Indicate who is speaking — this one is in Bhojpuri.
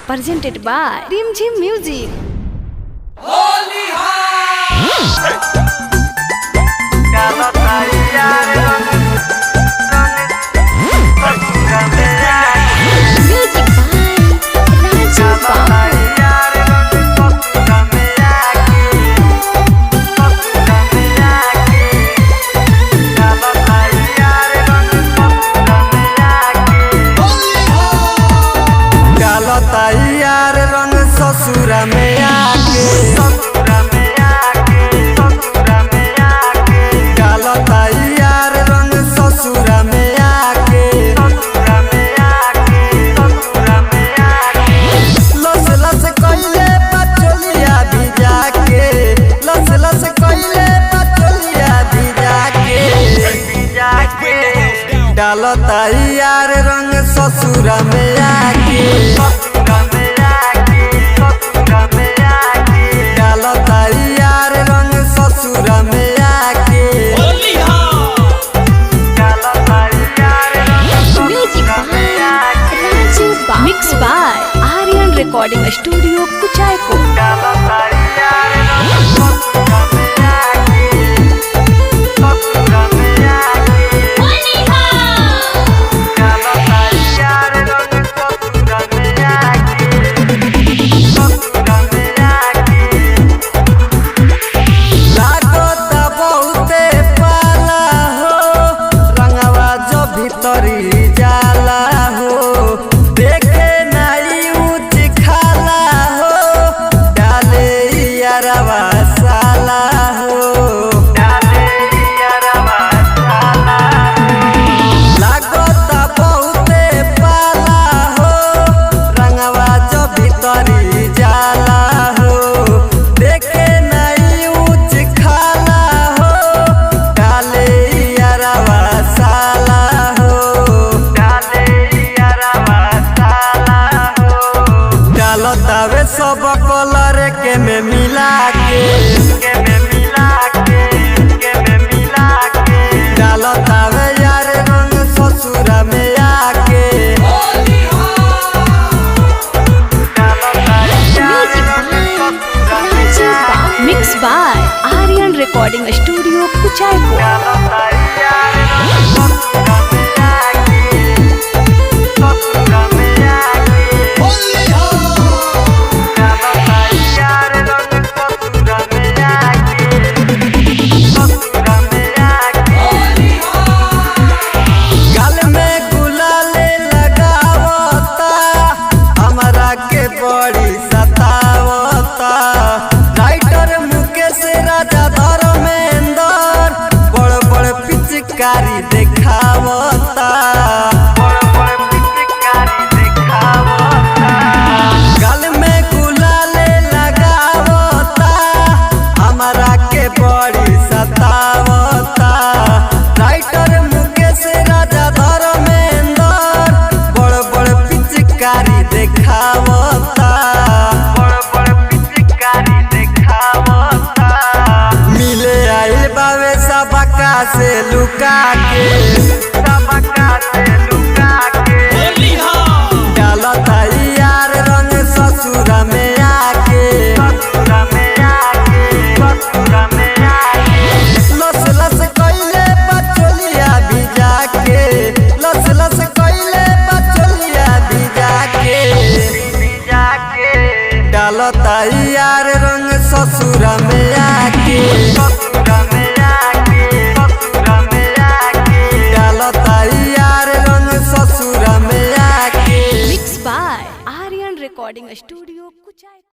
Speaker 1: presented by Rim Jim Music.
Speaker 2: यार रंग ससुरा में आके डालता यार रंग ससुरा में आके लस लस कइले पचलिया भिजा के लस लस कइले पचलिया भिजा के डालता यार रंग ससुरा में आके
Speaker 1: Mixed by Aryan Recording Studio, Kuchaiko.
Speaker 2: जाला हो देखे नहीं ऊंच खाला हो डाले यारवा साला हो लागता बहुते पाला हो रंगवा जो भीतरी जाला हो देखे नहीं ऊंच खाला हो डाले यारवा साला डालतावे सब कलर के में मिला के डालतावे यार रंग ससुरा में आके
Speaker 1: Mixed by Aryan Recording Studio, Kuchaiko.
Speaker 2: बड़ी सतावता राइटर मुकेश राजा धर्मेंदर बड़ बड़ पिचकारी देखावता गल में गुलाले लगावता हमारा के बड़ी सतावता राइटर मुकेश राजा धर्मेंदर बड़ बड़ पिचकारी देखावता से लुका के डालता यार रंग ससुरा में आके लस लस कइले पचलिया भिजा के लस लस कइले पचलिया भिजा के डालता यार रंग ससुरा में आके
Speaker 1: Mixed by Aryan Recording Studio, Kuchaiko.